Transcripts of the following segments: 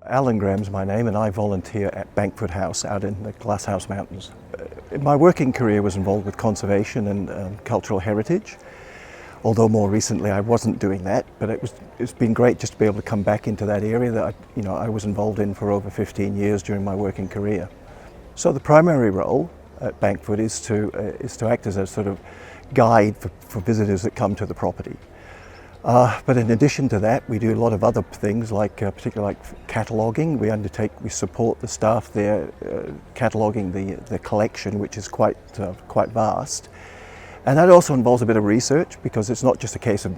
Alan Graham's my name, and I volunteer at BANKFOOR House out in the Glasshouse Mountains. My working career was involved with conservation and cultural heritage, although more recently I wasn't doing that, but it's been great just to be able to come back into that area that I was involved in for over 15 years during my working career. So the primary role at BANKFOOR is to act as a sort of guide for visitors that come to the property. But in addition to that, we do a lot of other things, like particularly like cataloguing. We support the staff there, cataloguing the collection, which is quite vast. And that also involves a bit of research, because it's not just a case of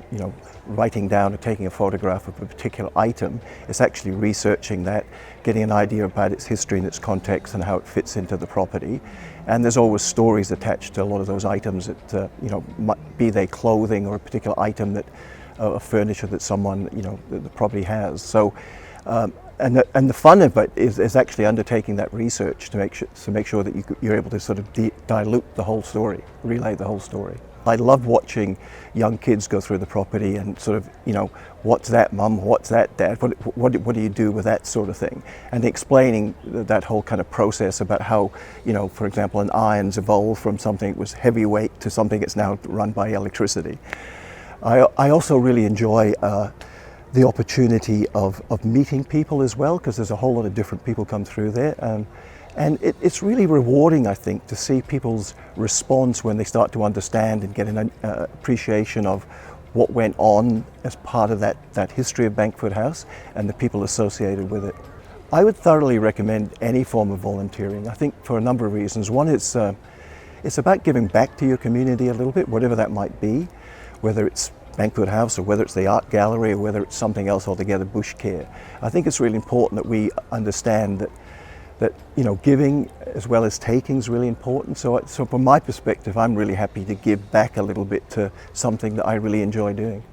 writing down or taking a photograph of a particular item. It's actually researching that, getting an idea about its history and its context and how it fits into the property. And there's always stories attached to a lot of those items that be they clothing or a particular item that furniture that someone the property has. So and the fun of it is actually undertaking that research to make sure that you're able to sort of dilute the whole story, relay the whole story. I love watching young kids go through the property and sort of, what's that, Mum? What's that, Dad? What do you do with that sort of thing? And explaining that whole kind of process about how, for example, an iron's evolved from something that was heavyweight to something that's now run by electricity. I also really enjoy the opportunity of meeting people as well, because there's a whole lot of different people come through there. And it's really rewarding, I think, to see people's response when they start to understand and get an appreciation of what went on as part of that history of BANKFOOR House and the people associated with it. I would thoroughly recommend any form of volunteering, I think, for a number of reasons. One, it's about giving back to your community a little bit, whatever that might be, whether it's BANKFOOR House or whether it's the art gallery or whether it's something else altogether, bush care. I think it's really important that we understand that giving as well as taking is really important. So from my perspective, I'm really happy to give back a little bit to something that I really enjoy doing.